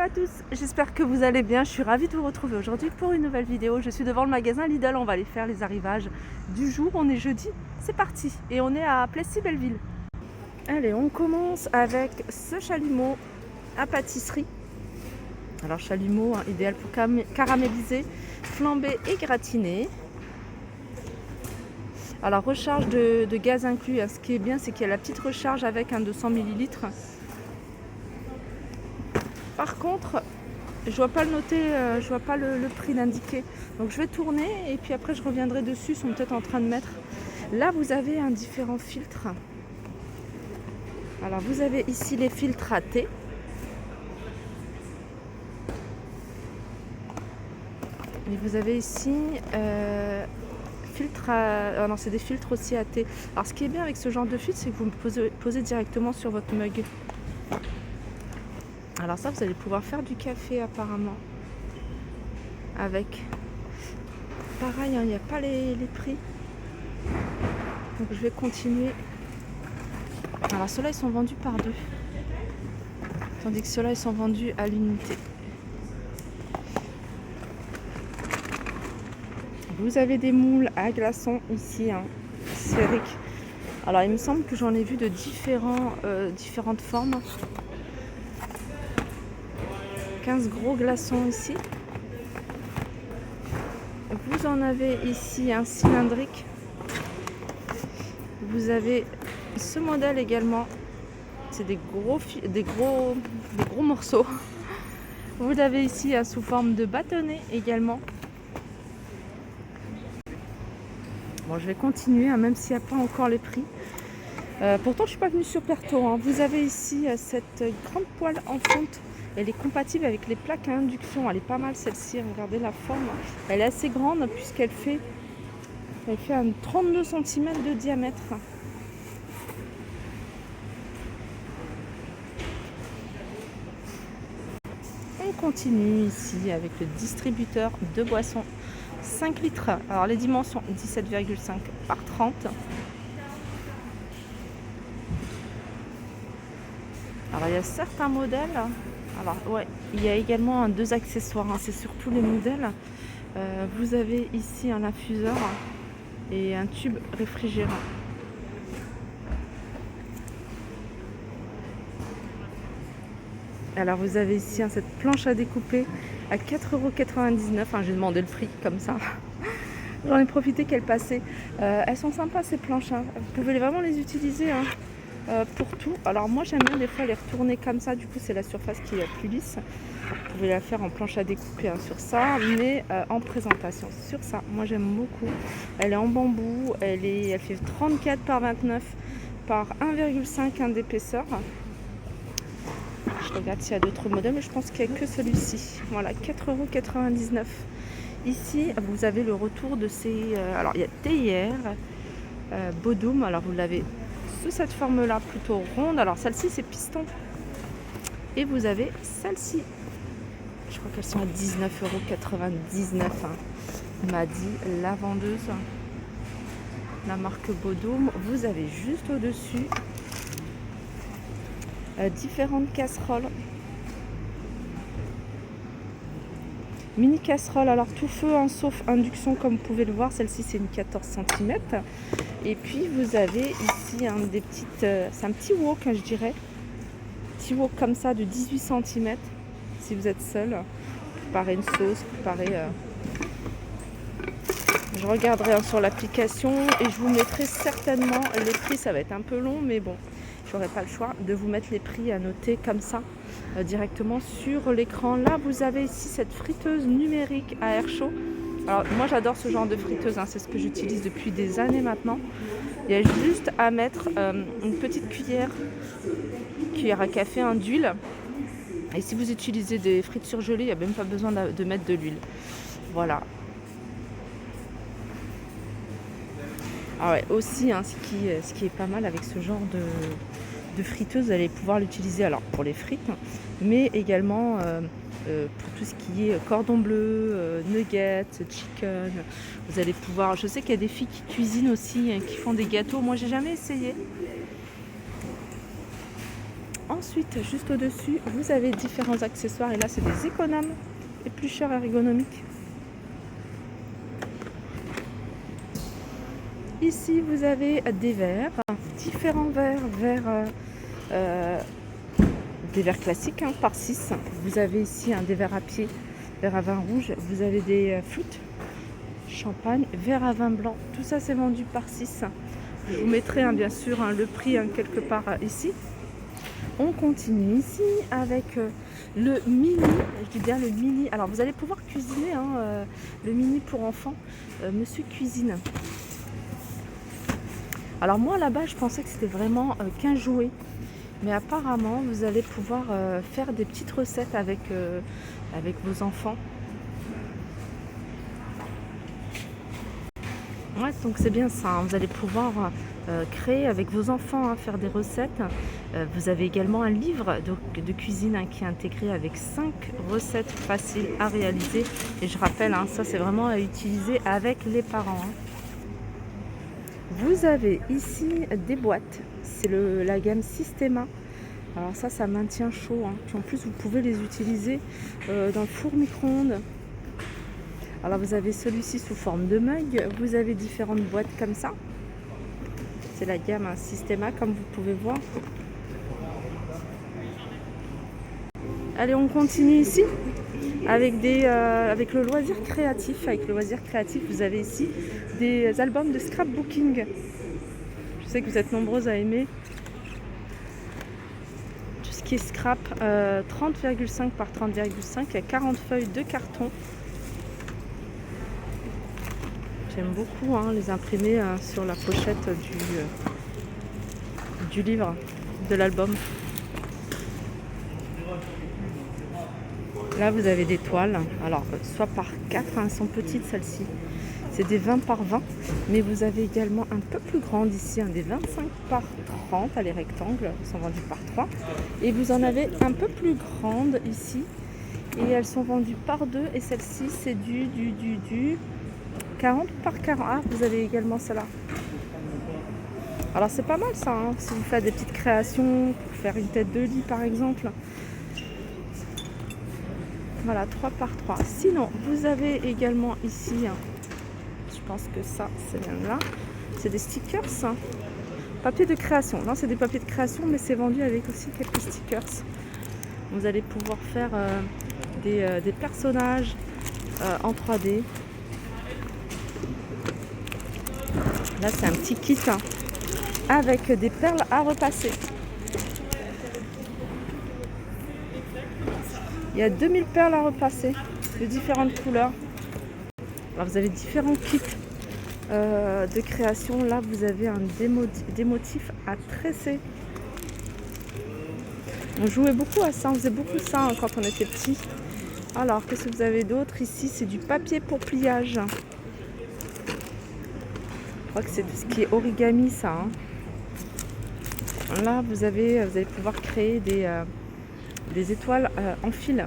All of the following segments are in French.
à tous, j'espère que vous allez bien. Je suis ravie de vous retrouver aujourd'hui pour une nouvelle vidéo. Je suis devant le magasin Lidl, on va aller faire les arrivages du jour. On est jeudi, c'est parti. Et on est à Plessis-Belleville. Allez, on commence avec ce chalumeau à pâtisserie. Alors chalumeau, idéal pour caraméliser, flamber et gratiner. Alors recharge de gaz inclus. Ce qui est bien, c'est qu'il y a la petite recharge avec un 200 ml. Par contre, je vois pas le noter, je vois pas le prix l'indiquer. Donc je vais tourner et puis après je reviendrai dessus. Ils sont peut-être en train de mettre. Là vous avez un différent filtre. Alors vous avez ici les filtres à thé. Et vous avez ici filtre à... Ah non, c'est des filtres aussi à thé. Alors ce qui est bien avec ce genre de filtre, c'est que vous me posez directement sur votre mug. Alors ça, vous allez pouvoir faire du café apparemment. Avec. Pareil, il n'y a pas les prix. Donc je vais continuer. Alors ceux-là, ils sont vendus par deux. Tandis que ceux-là, ils sont vendus à l'unité. Vous avez des moules à glaçons ici, sphériques. Alors il me semble que j'en ai vu de différentes formes. 15 gros glaçons ici. Vous en avez ici un cylindrique. Vous avez ce modèle également. C'est des gros morceaux. Vous avez ici sous forme de bâtonnet également. Bon, je vais continuer, même s'il n'y a pas encore les prix. Pourtant, je ne suis pas venue sur Perto. Vous avez ici cette grande poêle en fonte. Elle est compatible avec les plaques à induction. Elle est pas mal celle-ci. Regardez la forme. Elle est assez grande puisqu'elle fait, un 32 cm de diamètre. On continue ici avec le distributeur de boissons 5 litres. Alors les dimensions 17,5 par 30. Alors il y a certains modèles. Alors ouais, il y a également 2 accessoires. C'est surtout les modèles. Vous avez ici un infuseur et un tube réfrigérant. Alors vous avez ici cette planche à découper à 4,99 €. J'ai demandé le prix comme ça. J'en ai profité qu'elle passait. Elles sont sympas ces planches. Vous pouvez vraiment les utiliser pour tout. Alors moi j'aime bien des fois les retourner comme ça. Du coup c'est la surface qui est plus lisse. Vous pouvez la faire en planche à découper sur ça, mais en présentation sur ça. Moi j'aime beaucoup. Elle est en bambou. Elle fait 34 par 29 par 1,5 d'épaisseur. Je regarde s'il y a d'autres modèles, mais je pense qu'il n'y a que celui-ci. Voilà, 4,99 €. Ici, vous avez le retour de ces... alors, il y a Théière, Bodum. Alors, vous l'avez sous cette forme-là, plutôt ronde. Alors, celle-ci, c'est piston. Et vous avez celle-ci. Je crois qu'elles sont à 19,99 €. M'a dit la vendeuse. La marque Bodum. Vous avez juste au-dessus... différentes casseroles, mini casserole, alors tout feu sauf induction comme vous pouvez le voir. Celle-ci c'est une 14 cm. Et puis vous avez ici des petites, c'est un petit wok je dirais, petit wok comme ça de 18 cm si vous êtes seul, préparer une sauce, je regarderai sur l'application et je vous mettrai certainement les prix. Ça va être un peu long mais bon, j'aurai pas le choix de vous mettre les prix à noter comme ça directement sur l'écran. Là vous avez ici cette friteuse numérique à air chaud. Alors moi j'adore ce genre de friteuse, c'est ce que j'utilise depuis des années maintenant. Il y a juste à mettre une petite cuillère à café d'huile. Et si vous utilisez des frites surgelées, il n'y a même pas besoin de mettre de l'huile. Voilà. Ah ouais, aussi ce qui est pas mal avec ce genre de friteuse, vous allez pouvoir l'utiliser alors pour les frites, mais également pour tout ce qui est cordon bleu, nuggets, chicken. Vous allez pouvoir, je sais qu'il y a des filles qui cuisinent aussi, qui font des gâteaux. Moi j'ai jamais essayé. Ensuite, juste au-dessus, vous avez différents accessoires. Et là, c'est des économes et plus chers ergonomiques. Ici, vous avez des verres, différents verres, des verres classiques hein, par 6. Vous avez ici des verres à pied, verres à vin rouge. Vous avez des flûtes, champagne, verres à vin blanc. Tout ça, c'est vendu par 6. Je vous mettrai bien sûr le prix quelque part ici. On continue ici avec le mini, je dis bien le mini. Alors vous allez pouvoir cuisiner le mini pour enfants, Monsieur Cuisine. Alors moi là-bas je pensais que c'était vraiment qu'un jouet. Mais apparemment vous allez pouvoir faire des petites recettes avec vos enfants. Ouais, donc c'est bien ça, hein. Vous allez pouvoir créer avec vos enfants, hein, faire des recettes. Vous avez également un livre de cuisine hein, qui est intégré avec 5 recettes faciles à réaliser. Et je rappelle, hein, ça c'est vraiment à utiliser avec les parents. Hein. Vous avez ici des boîtes, c'est la gamme Systema. Alors ça maintient chaud. Hein. Puis en plus vous pouvez les utiliser dans le four micro-ondes. Alors vous avez celui-ci sous forme de mug, vous avez différentes boîtes comme ça. C'est la gamme Systema comme vous pouvez voir. Allez, on continue ici avec le loisir créatif. Avec le loisir créatif, vous avez ici des albums de scrapbooking. Je sais que vous êtes nombreuses à aimer tout ce qui est scrap. 30,5 par 30,5, il y a 40 feuilles de carton. J'aime beaucoup les imprimer sur la pochette du livre, de l'album. Là, vous avez des toiles. Alors, soit par 4, elles sont petites celles-ci. C'est des 20 par 20. Mais vous avez également un peu plus grandes ici, des 25 par 30. Les rectangles sont vendus par 3. Et vous en avez un peu plus grandes ici. Et elles sont vendues par 2. Et celle-ci, c'est du 40 par 40. Ah, vous avez également celle-là. Alors c'est pas mal ça, hein, si vous faites des petites créations, pour faire une tête de lit par exemple. Voilà, 3 par 3. Sinon, vous avez également ici, je pense que ça, c'est bien là, c'est des stickers. Papier de création. Non, c'est des papiers de création, mais c'est vendu avec aussi quelques stickers. Vous allez pouvoir faire des personnages en 3D. Là, c'est un petit kit avec des perles à repasser. Il y a 2000 perles à repasser de différentes couleurs. Alors, vous avez différents kits de création. Là, vous avez des motifs à tresser. On jouait beaucoup à ça, on faisait beaucoup ça quand on était petit. Alors, qu'est-ce que vous avez d'autre ici? C'est du papier pour pliage. Je crois que c'est tout ce qui est origami, ça. Hein. Là, vous allez pouvoir créer des étoiles en fil.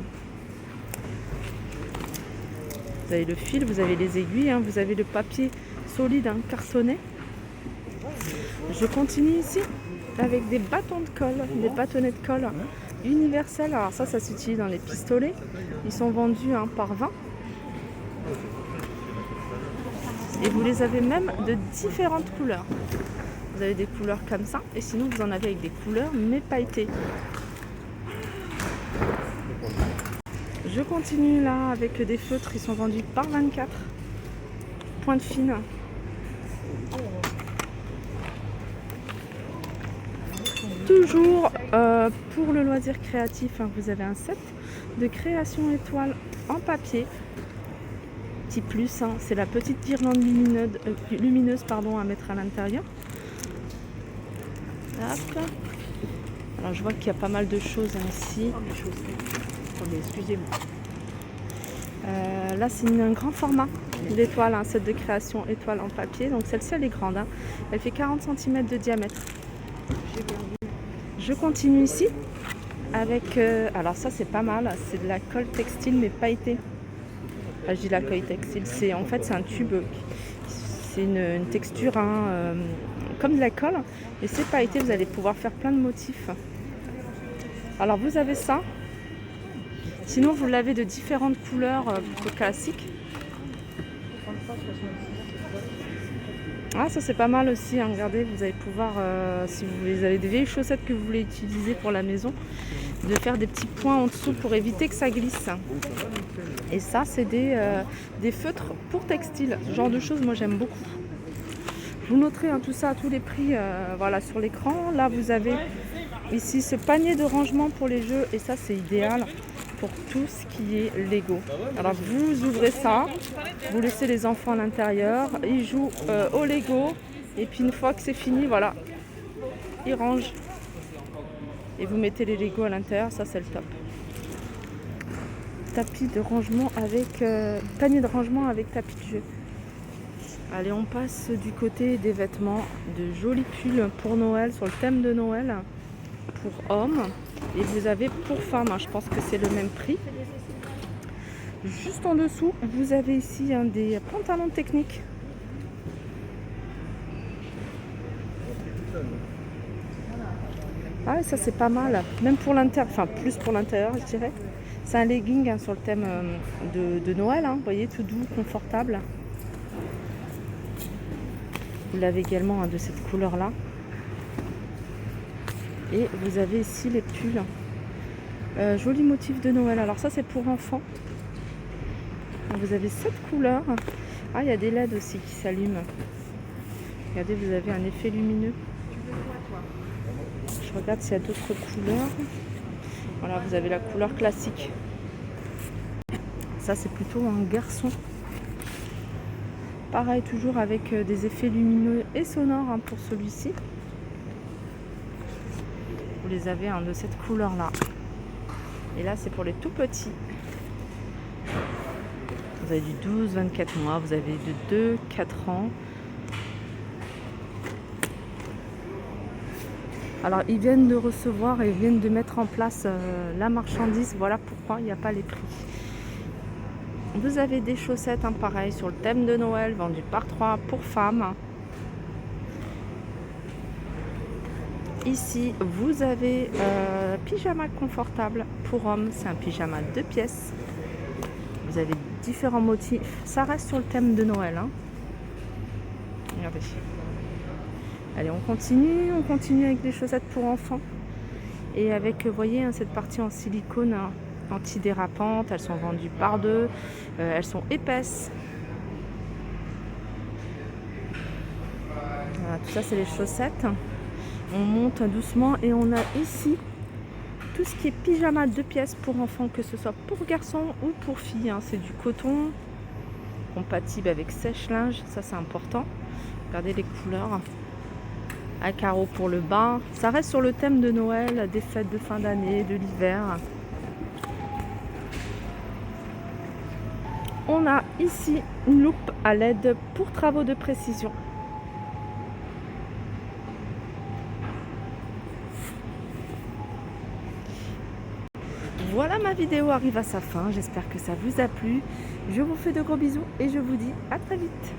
Vous avez le fil, vous avez les aiguilles, hein, vous avez le papier solide, cartonné. Je continue ici avec des bâtons de colle, des bâtonnets de colle universels. Alors ça s'utilise dans les pistolets. Ils sont vendus par 20. Et vous les avez même de différentes couleurs. Vous avez des couleurs comme ça, et sinon vous en avez avec des couleurs mais pailletées. Je continue là avec des feutres, ils sont vendus par 24. Pointe fine. Toujours pour le loisir créatif, vous avez un set de création étoile en papier. Petit plus, c'est la petite guirlande lumineuse à mettre à l'intérieur. Alors je vois qu'il y a pas mal de choses ici. Excusez-moi. Là c'est un grand format d'étoile, un set de création étoile en papier. Donc celle-ci elle est grande, elle fait 40 cm de diamètre. Je continue ici avec, alors ça c'est pas mal, c'est de la colle textile mais pailletée. Enfin, je dis la colle textile, c'est un tube, c'est une texture comme de la colle et c'est pailleté, vous allez pouvoir faire plein de motifs. Alors vous avez ça. Sinon vous l'avez de différentes couleurs plutôt classiques. Ah, ça c'est pas mal aussi, hein. Regardez, vous allez pouvoir, si vous avez des vieilles chaussettes que vous voulez utiliser pour la maison, de faire des petits points en dessous pour éviter que ça glisse. Et ça c'est des feutres pour textile. Ce genre de choses, moi j'aime beaucoup. Je vous noterai tout ça à tous les prix voilà, sur l'écran. Là vous avez ici ce panier de rangement pour les jeux et ça c'est idéal pour tout ce qui est Lego. Alors vous ouvrez ça, vous laissez les enfants à l'intérieur, ils jouent au Lego et puis une fois que c'est fini, voilà, ils rangent et vous mettez les Lego à l'intérieur, ça c'est le top. Tapis de rangement avec panier de rangement avec tapis de jeu. Allez, on passe du côté des vêtements, de jolis pulls pour Noël, sur le thème de Noël, pour hommes. Et vous avez pour femmes, je pense que c'est le même prix. Juste en dessous, vous avez ici des pantalons techniques. Ah, ça c'est pas mal, même pour l'intérieur, enfin plus pour l'intérieur je dirais. C'est un legging sur le thème de Noël, vous voyez, tout doux, confortable. Vous l'avez également de cette couleur-là. Et vous avez ici les pulls. Joli motif de Noël. Alors ça, c'est pour enfants. Vous avez 7 couleurs. Ah, il y a des LED aussi qui s'allument. Regardez, vous avez un effet lumineux. Je regarde s'il y a d'autres couleurs. Voilà, vous avez la couleur classique. Ça, c'est plutôt un garçon. Pareil, toujours avec des effets lumineux et sonores pour celui-ci. Vous les avez de cette couleur-là. Et là, c'est pour les tout petits. Vous avez du 12-24 mois, vous avez de 2-4 ans. Alors, ils viennent de recevoir et ils viennent de mettre en place la marchandise. Voilà pourquoi il n'y a pas les prix. Vous avez des chaussettes, pareil, sur le thème de Noël, vendues par 3 pour femmes. Ici, vous avez pyjama confortable pour hommes. C'est un pyjama 2 pièces. Vous avez différents motifs. Ça reste sur le thème de Noël. Regardez. Allez, on continue avec des chaussettes pour enfants. Et avec, vous voyez, cette partie en silicone antidérapantes, elles sont vendues par 2, elles sont épaisses. Voilà, tout ça c'est les chaussettes. On monte doucement et on a ici tout ce qui est pyjama 2 pièces pour enfants, que ce soit pour garçons ou pour filles. C'est du coton, compatible avec sèche-linge, ça c'est important. Regardez les couleurs. Un carreau pour le bas. Ça reste sur le thème de Noël, des fêtes de fin d'année, de l'hiver. On a ici une loupe à LED pour travaux de précision. Voilà, ma vidéo arrive à sa fin. J'espère que ça vous a plu. Je vous fais de gros bisous et je vous dis à très vite.